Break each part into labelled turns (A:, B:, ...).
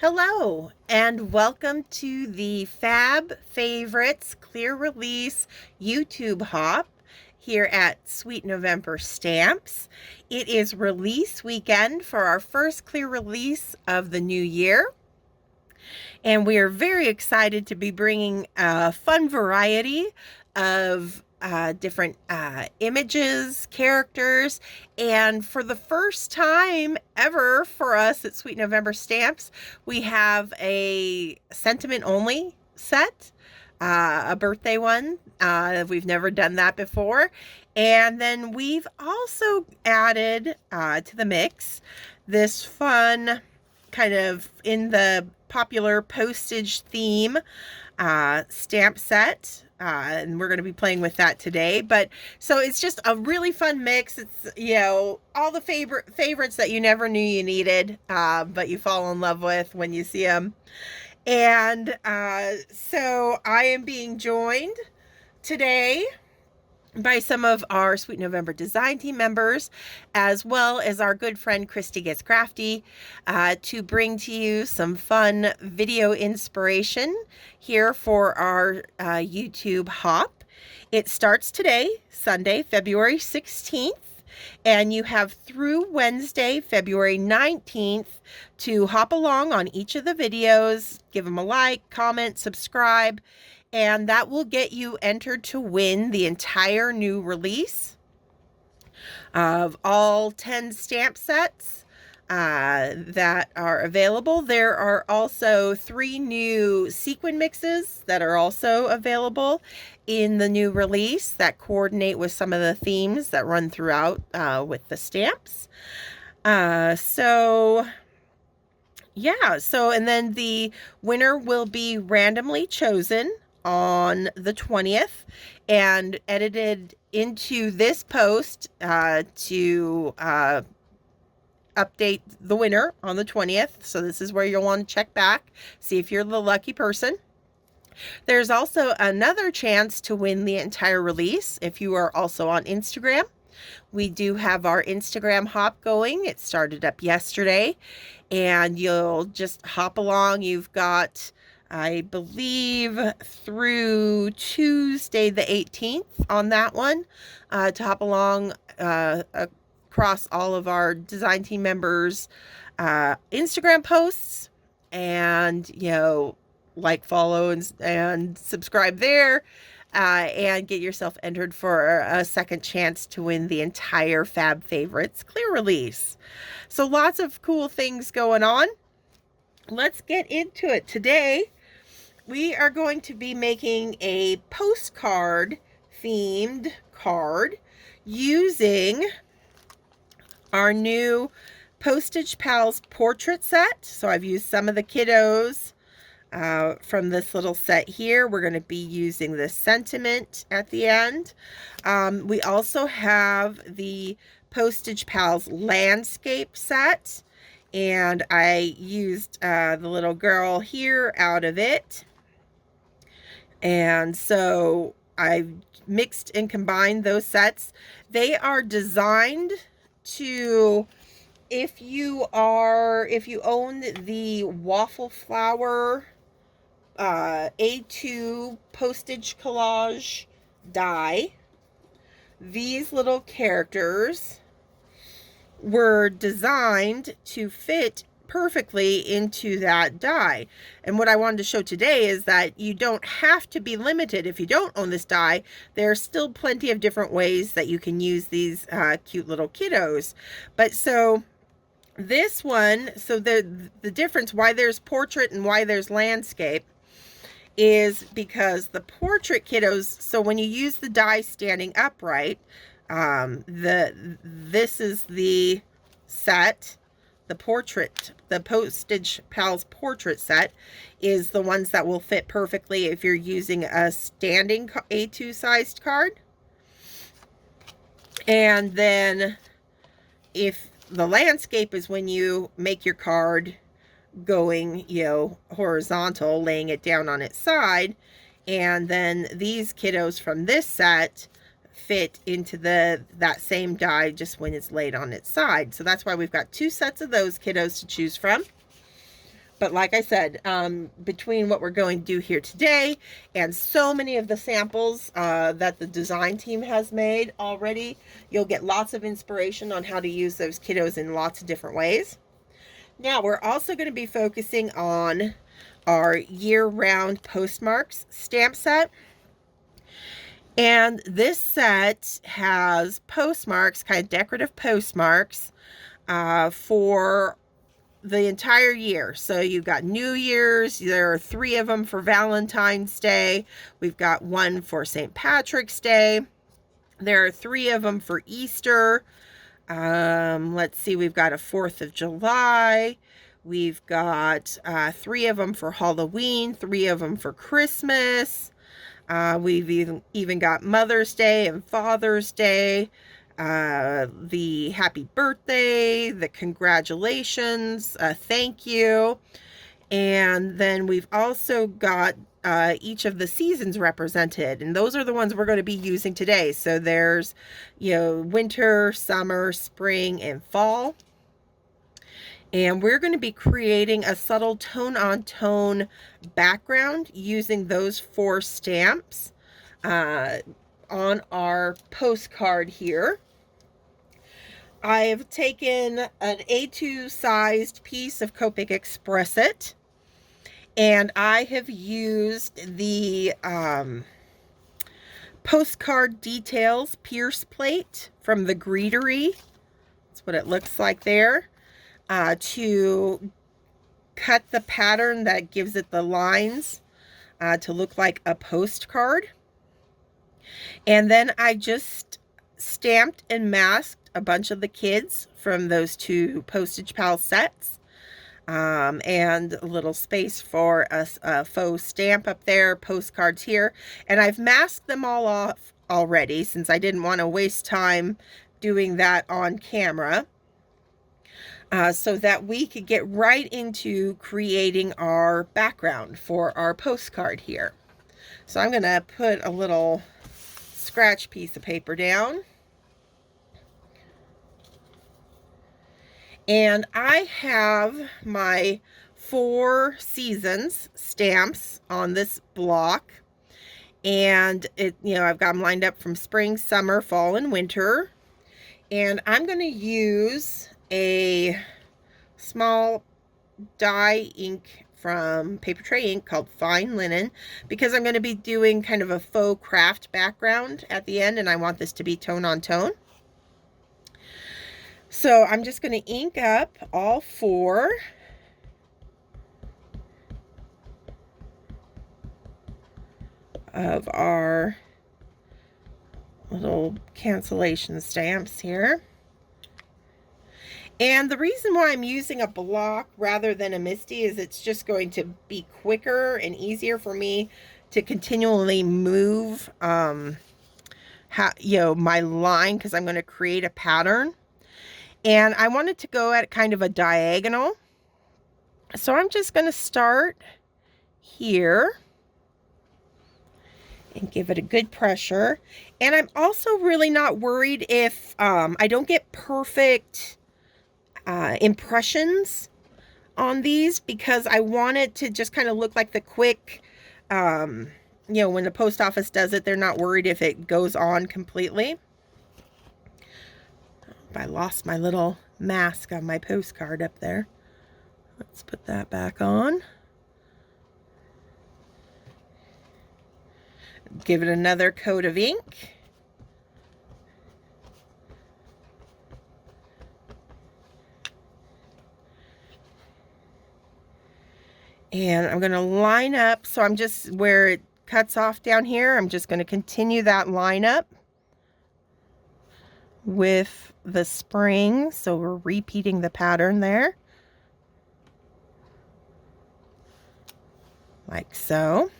A: Hello and welcome to the Fab Favorites Clear Release YouTube Hop here at Sweet November Stamps. It is release weekend for our first clear release of the new year, and we are very excited to be bringing a fun variety of different images, characters, and for the first time ever for us at Sweet November Stamps, we have a sentiment only set, a birthday one. We've never done that before. And then we've also added to the mix this fun kind of in the popular postage theme stamp set. And we're going to be playing with that today. But so it's just a really fun mix. It's, you know, all the favorites that you never knew you needed, but you fall in love with when you see them. And so I am being joined today by some of our Sweet November design team members, as well as our good friend Christy Gets Crafty, to bring to you some fun video inspiration here for our YouTube hop. It starts today, Sunday, February 16th, and you have through Wednesday, February 19th to hop along on each of the videos, give them a like, comment, subscribe, and that will get you entered to win the entire new release of all 10 stamp sets that are available. There are also 3 new sequin mixes that are also available in the new release that coordinate with some of the themes that run throughout with the stamps. And then the winner will be randomly chosen on the 20th and edited into this post to update the winner on the 20th. So this is where you'll want to check back, see if you're the lucky person. There's also another chance to win the entire release if you are also on Instagram. We do have our Instagram hop going. It started up yesterday, and you'll just hop along. You've got, I believe, through Tuesday the 18th on that one to hop along across all of our design team members' Instagram posts, and, you know, like, follow, and subscribe there, and get yourself entered for a second chance to win the entire Fab Favorites clear release. So lots of cool things going on. Let's get into it. Today we are going to be making a postcard themed card using our new Postage Pals portrait set. So I've used some of the kiddos from this little set here. We're going to be using the sentiment at the end. We also have the Postage Pals landscape set, and I used the little girl here out of it. And so I've mixed and combined those sets. They are designed to, if you own the waffle flower A2 postage collage die, these little characters were designed to fit perfectly into that die. And what I wanted to show today is that you don't have to be limited. If you don't own this die, there's still plenty of different ways that you can use these cute little kiddos. But so this one, so the difference why there's portrait and why there's landscape is because the portrait kiddos, so when you use the die standing upright, this is the set. The Postage Pals portrait set is the ones that will fit perfectly if you're using a standing A2 sized card. And then if the landscape is when you make your card going, you know, horizontal, laying it down on its side. And then these kiddos from this set fit into that same die just when it's laid on its side. So that's why we've got 2 sets of those kiddos to choose from. But like I said, between what we're going to do here today and so many of the samples that the design team has made already, you'll get lots of inspiration on how to use those kiddos in lots of different ways. Now, we're also going to be focusing on our year-round postmarks stamp set. And this set has postmarks, kind of decorative postmarks, for the entire year. So you've got New Year's, there are 3 of them for Valentine's Day. We've got 1 for St. Patrick's Day. There are 3 of them for Easter. Let's see, we've got a 4th of July. We've got 3 of them for Halloween, 3 of them for Christmas. We've even got Mother's Day and Father's Day, the happy birthday, the congratulations, thank you. And then we've also got each of the seasons represented, and those are the ones we're going to be using today. So there's, winter, summer, spring, and fall. And we're going to be creating a subtle tone-on-tone background using those 4 stamps on our postcard here. I've taken an A2 sized piece of Copic Express-It, and I have used the postcard details pierce plate from the Greetery. That's what it looks like there. To cut the pattern that gives it the lines to look like a postcard. And then I just stamped and masked a bunch of the kids from those 2 Postage Pal sets. And a little space for a faux stamp up there, postcards here. And I've masked them all off already since I didn't want to waste time doing that on camera. So that we could get right into creating our background for our postcard here. So I'm going to put a little scratch piece of paper down. And I have my 4 seasons stamps on this block. And I've got them lined up from spring, summer, fall, and winter. And I'm going to use a small dye ink from Paper Tray Ink called Fine Linen, because I'm going to be doing kind of a faux craft background at the end, and I want this to be tone on tone. So I'm just going to ink up all 4. Of our little cancellation stamps here. And the reason why I'm using a block rather than a MISTI is it's just going to be quicker and easier for me to continually move my line, because I'm going to create a pattern. And I want it to go at kind of a diagonal. So I'm just going to start here and give it a good pressure. And I'm also really not worried if I don't get perfect impressions on these, because I want it to just kind of look like the quick, when the post office does it, they're not worried if it goes on completely. I lost my little mask on my postcard up there. Let's put that back on. Give it another coat of ink. And I'm going to line up, so I'm just, where it cuts off down here, I'm just going to continue that line up with the spring, so we're repeating the pattern there. Like so.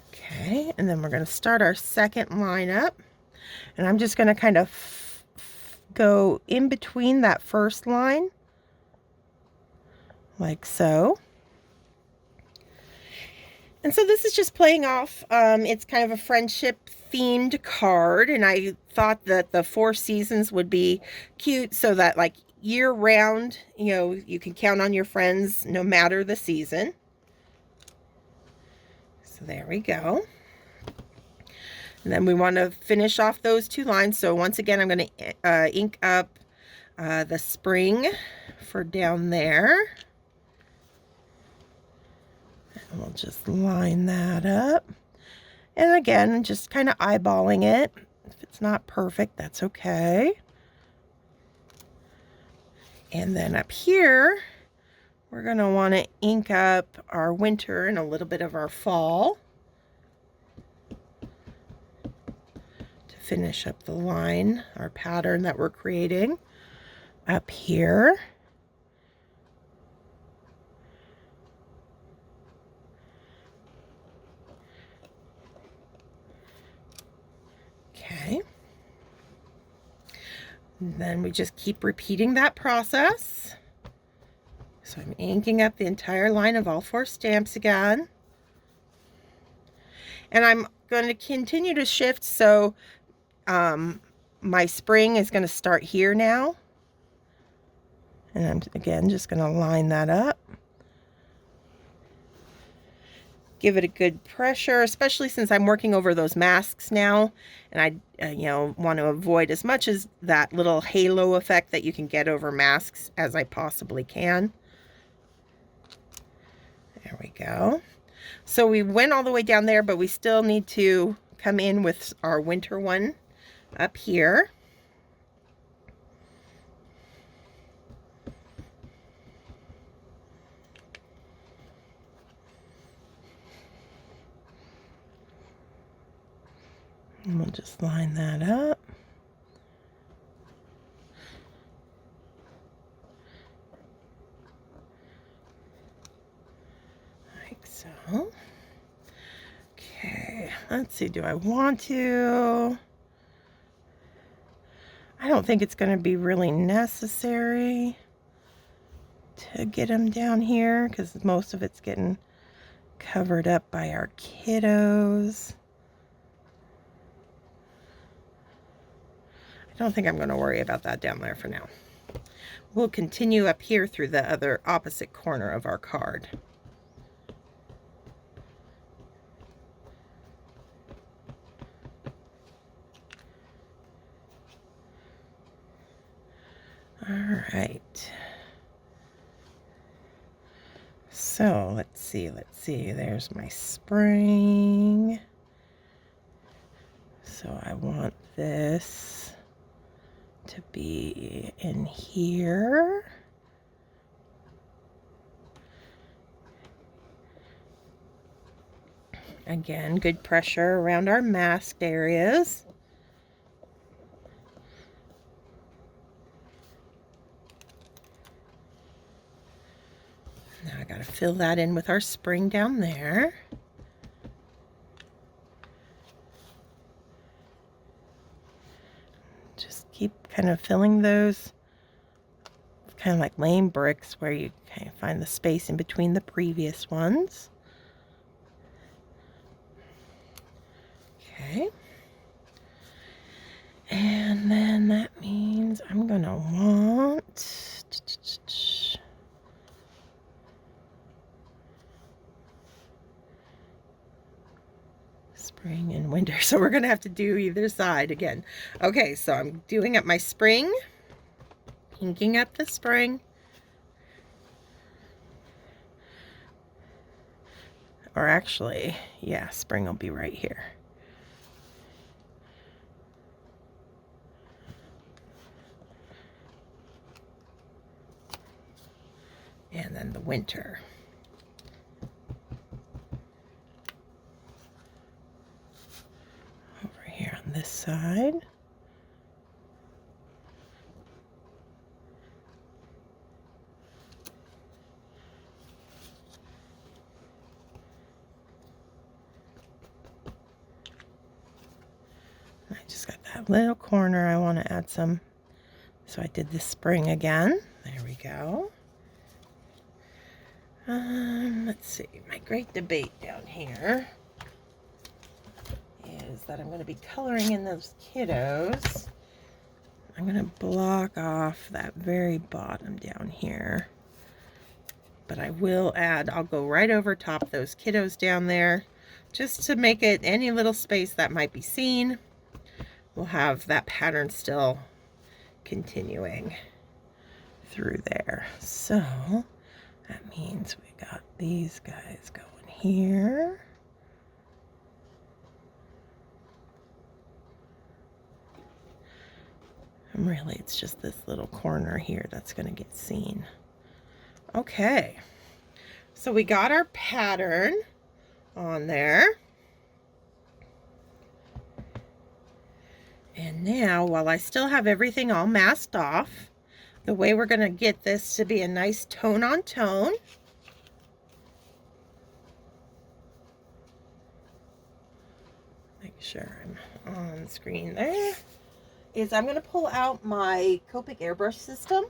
A: Okay, and then we're going to start our second line up. And I'm just going to kind of go in between that first line, like so. And so this is just playing off, it's kind of a friendship themed card, and I thought that the 4 seasons would be cute so that like year round, you know, you can count on your friends no matter the season. So there we go. And then we want to finish off those 2 lines. So once again, I'm going to ink up the spring for down there. And we'll just line that up. And again, just kind of eyeballing it. If it's not perfect, that's okay. And then up here, we're going to want to ink up our winter and a little bit of our fall to finish up the line, our pattern that we're creating up here. Okay. And then we just keep repeating that process. So I'm inking up the entire line of all 4 stamps again. And I'm going to continue to shift, so my spring is going to start here now. And I'm again just going to line that up. Give it a good pressure, especially since I'm working over those masks now, and I you know, want to avoid as much as that little halo effect that you can get over masks as I possibly can. There we go. So we went all the way down there, but we still need to come in with our winter one up here. And we'll just line that up. Like so. Okay, let's see, do I want to? I don't think it's going to be really necessary to get them down here because most of it's getting covered up by our kiddos. I don't think I'm going to worry about that down there for now. We'll continue up here through the other opposite corner of our card. All right. So let's see. There's my spring. So I want this to be in here. Again, good pressure around our masked areas. Now I gotta fill that in with our spring down there. Just keep kind of filling those, kind of like lame bricks where you kind of find the space in between the previous ones. Okay. And then that means I'm gonna want spring and winter, so we're gonna have to do either side again. Okay, so I'm doing up my spring, inking up the spring, or actually, yeah, spring will be right here. And then the winter. Over here on this side. I just got that little corner I want to add some. So I did the spring again. There we go. Let's see, my great debate down here is that I'm going to be coloring in those kiddos. I'm going to block off that very bottom down here. But I will add, I'll go right over top those kiddos down there just to make it any little space that might be seen. We'll have that pattern still continuing through there. So that means we got these guys going here. And really, it's just this little corner here that's going to get seen. Okay, so we got our pattern on there. And now, while I still have everything all masked off, the way we're going to get this to be a nice tone on tone, make sure I'm on screen there, is I'm going to pull out my Copic airbrush system.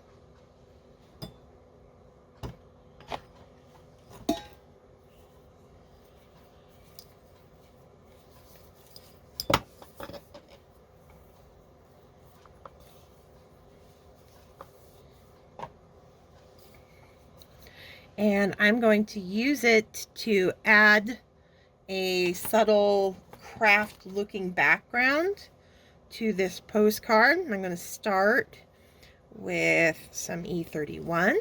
A: And I'm going to use it to add a subtle craft looking background to this postcard. I'm going to start with some E31.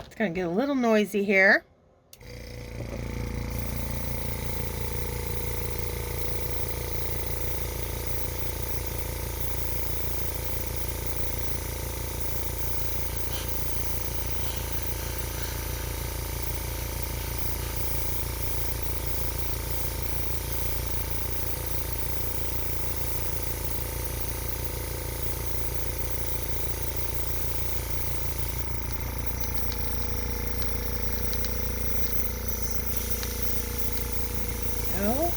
A: It's going to get a little noisy here. Go.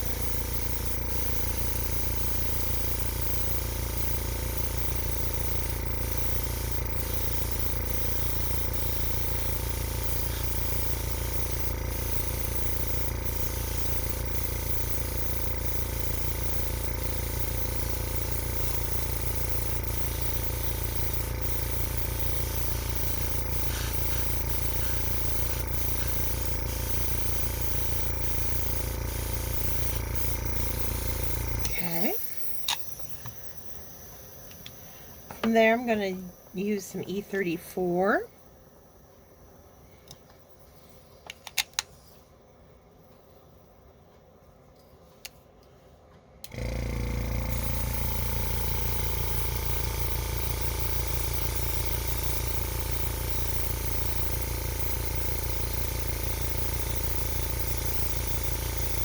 A: Okay. From there, I'm going to use some E34.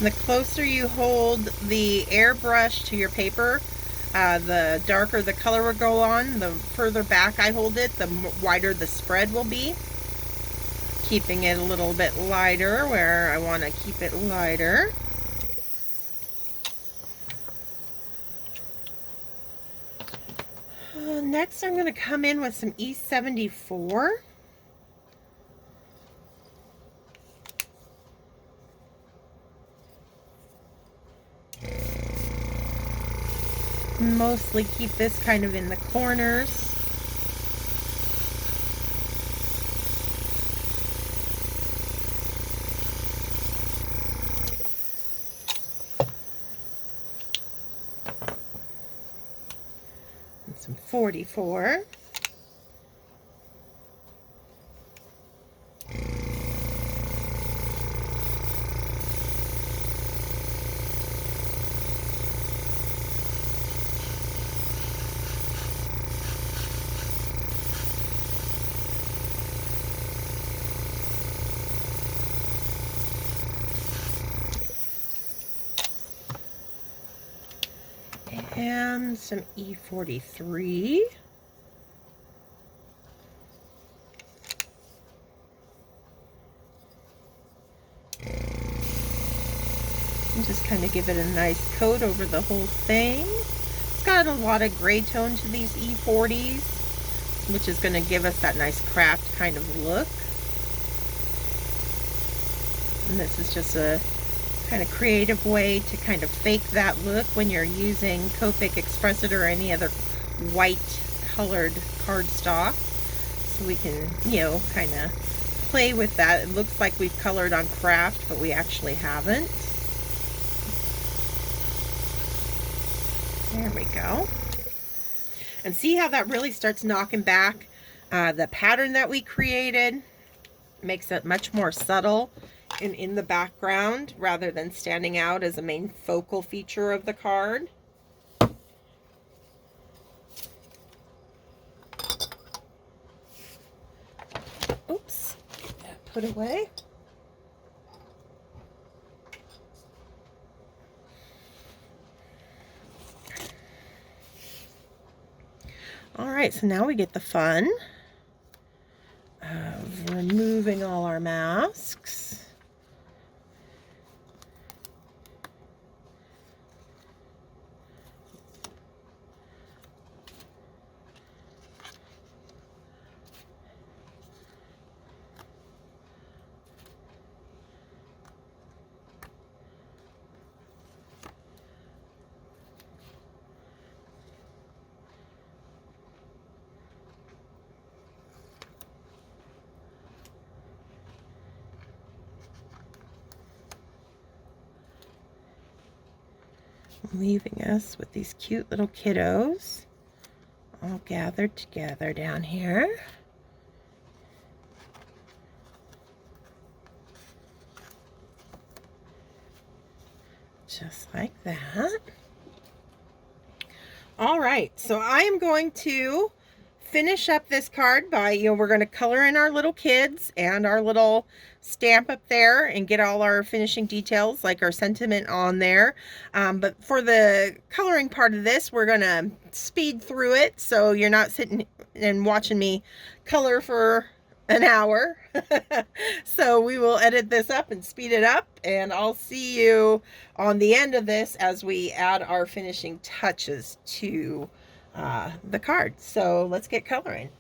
A: The closer you hold the airbrush to your paper, the darker the color will go on. The further back I hold it, the wider the spread will be. Keeping it a little bit lighter where I want to keep it lighter. Next, I'm going to come in with some E74. Mostly keep this kind of in the corners. And some 44. And some E43. just kind of give it a nice coat over the whole thing. It's got a lot of gray tone to these E40s, which is going to give us that nice craft kind of look. And this is just a kind of creative way to kind of fake that look when you're using Copic, Express It, or any other white colored cardstock. So we can, you know, kind of play with that. It looks like we've colored on craft, but we actually haven't. There we go. And see how that really starts knocking back the pattern that we created? Makes it much more subtle and in the background rather than standing out as a main focal feature of the card. Oops, get that put away. All right, so now we get the fun of removing all our masks. Leaving us with these cute little kiddos all gathered together down here. Just like that. All right, so I am going to finish up this card by, you know, we're going to color in our little kids and our little stamp up there and get all our finishing details like our sentiment on there. But for the coloring part of this, we're going to speed through it so you're not sitting and watching me color for an hour. So we will edit this up and speed it up, and I'll see you on the end of this as we add our finishing touches to the card. So let's get coloring.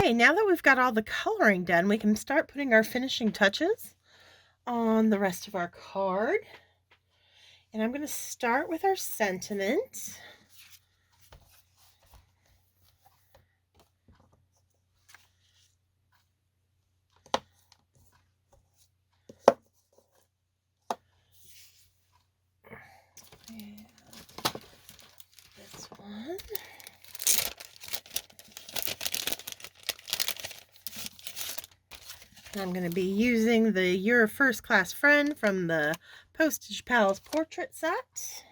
A: Okay, now that we've got all the coloring done, we can start putting our finishing touches on the rest of our card. And I'm going to start with our sentiment. And this one. I'm going to be using the You're a First Class Friend from the Postage Pals portrait set.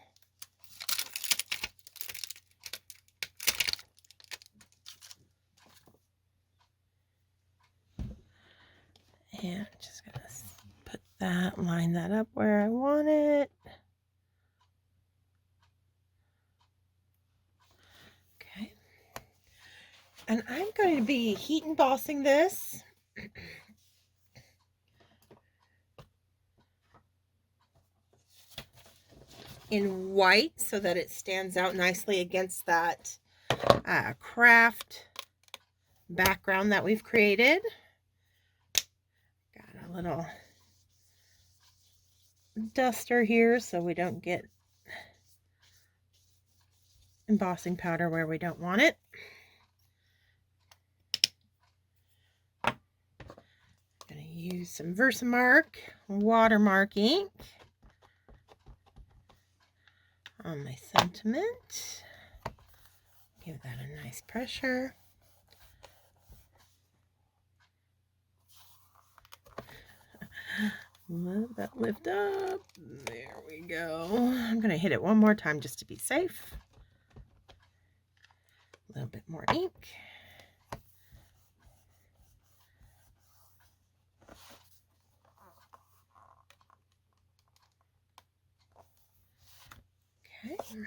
A: And I'm just going to put that, line that up where I want it. Okay. And I'm going to be heat embossing this. In white so that it stands out nicely against that craft background that we've created. Got a little duster here so we don't get embossing powder where we don't want it. I'm going to use some Versamark watermark ink on my sentiment. Give that a nice pressure. Let that lift up. There we go. I'm going to hit it one more time just to be safe. A little bit more ink. Okay.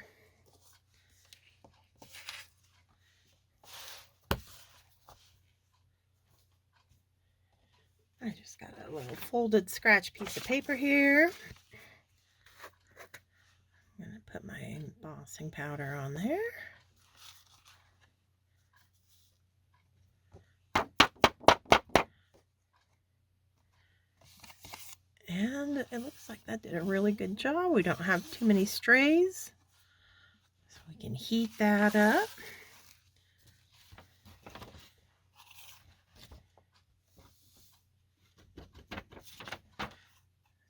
A: I just got a little folded scratch piece of paper here. I'm going to put my embossing powder on there. And it looks like that did a really good job. We don't have too many strays, so we can heat that up.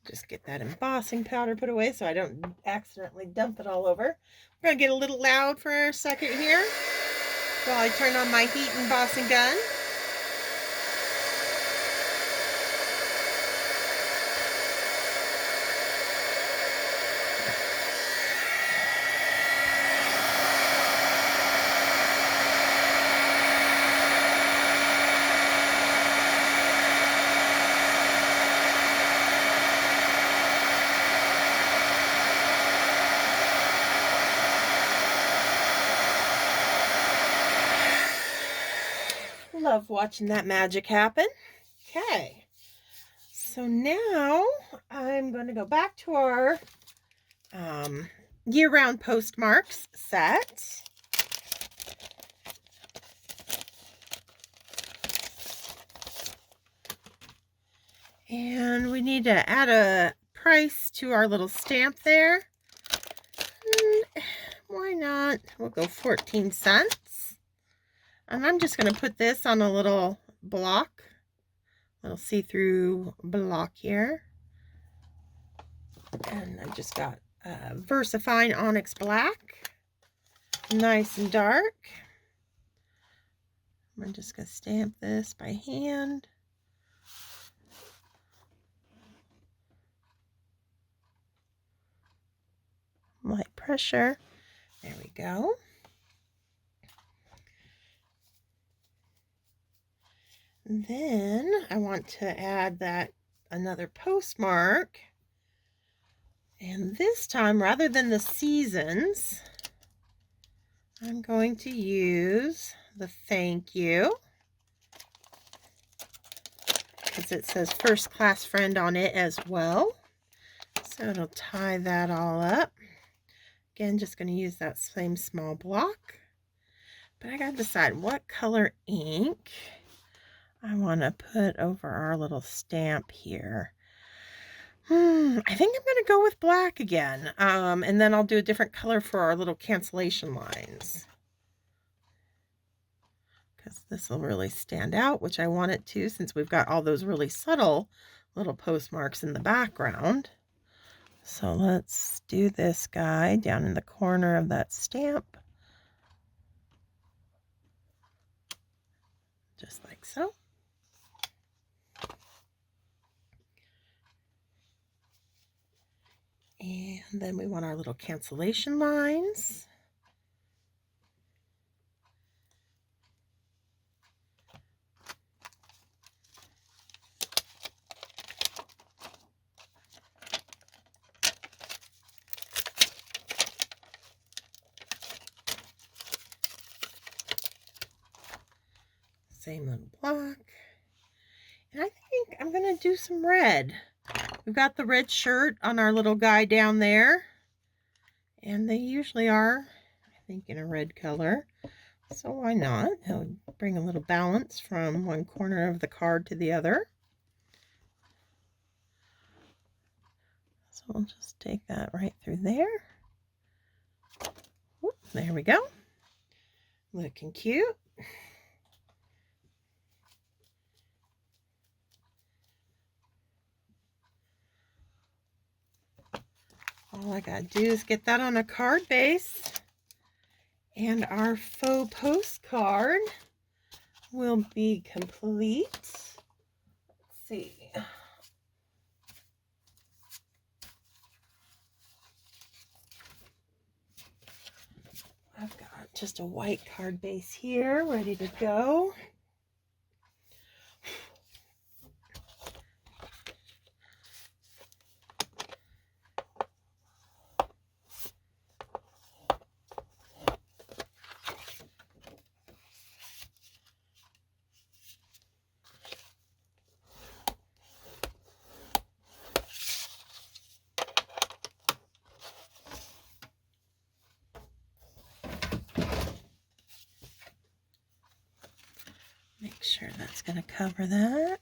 A: Just get that embossing powder put away so I don't accidentally dump it all over. We're going to get a little loud for a second here while I turn on my heat embossing gun. Love watching that magic happen. Okay, so now I'm going to go back to our year-round postmarks set. And we need to add a price to our little stamp there. Why not? We'll go 14 cents. And I'm just going to put this on a little block, little see-through block here. And I just got VersaFine Onyx Black, nice and dark. I'm just going to stamp this by hand. Light pressure. There we go. Then I want to add that another postmark, and this time rather than the seasons I'm going to use the thank you because it says First Class Friend on it as well, so it'll tie that all up. Again, just going to use that same small block, but I got to decide what color ink. I want to put over our little stamp here. I think I'm going to go with black again. And then I'll do a different color for our little cancellation lines, because this will really stand out, which I want it to, since we've got all those really subtle little postmarks in the background. So let's do this guy down in the corner of that stamp, just like so. And then we want our little cancellation lines. Same little block. And I think I'm going to do some red. We've got the red shirt on our little guy down there. And they usually are, I think, in a red color. So why not? It'll bring a little balance from one corner of the card to the other. So we'll just take that right through there. Whoop, there we go. Looking cute. All I gotta do is get that on a card base, and our faux postcard will be complete. Let's see. I've got just a white card base here ready to go. Make sure that's going to cover that.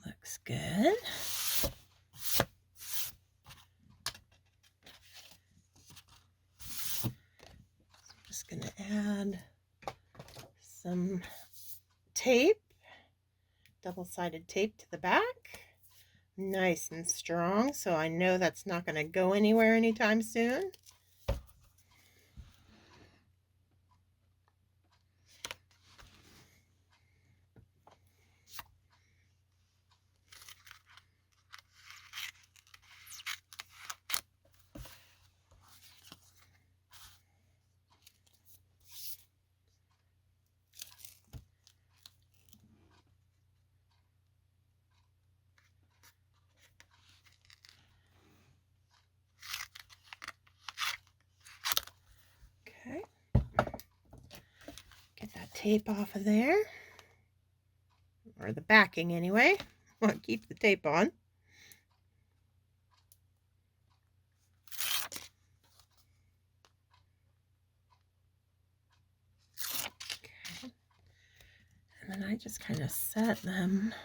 A: Looks good. So I'm just going to add some tape, double-sided tape to the back. Nice and strong, so I know that's not going to go anywhere anytime soon. Okay, get that tape off of there, or the backing anyway. I want to keep the tape on. Okay. And then I just kind of set them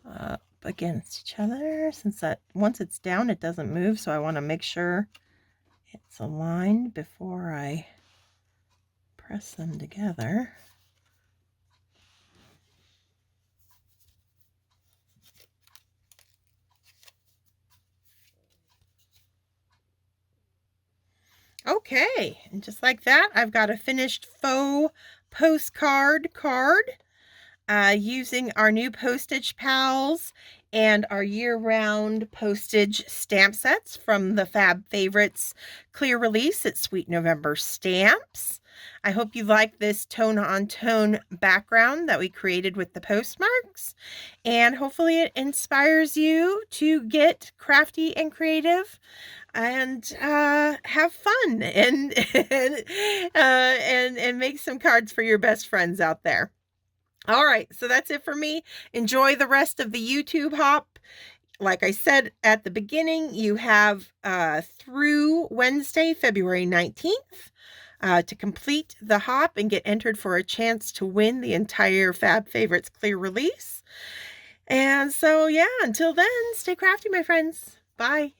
A: up against each other, since that once it's down it doesn't move, so I want to make sure it's aligned before I press them together. Okay, and just like that, I've got a finished faux postcard card using our new Postage Pals and our year-round postage stamp sets from the Fab Favorites clear release at Sweet November Stamps. I hope you like this tone-on-tone background that we created with the postmarks, and hopefully it inspires you to get crafty and creative and have fun and and make some cards for your best friends out there. All right, so that's it for me. Enjoy the rest of the YouTube hop. Like I said at the beginning, you have through Wednesday, February 19th. to complete the hop and get entered for a chance to win the entire Fab Favorites clear release. And so, yeah, until then, stay crafty, my friends. Bye.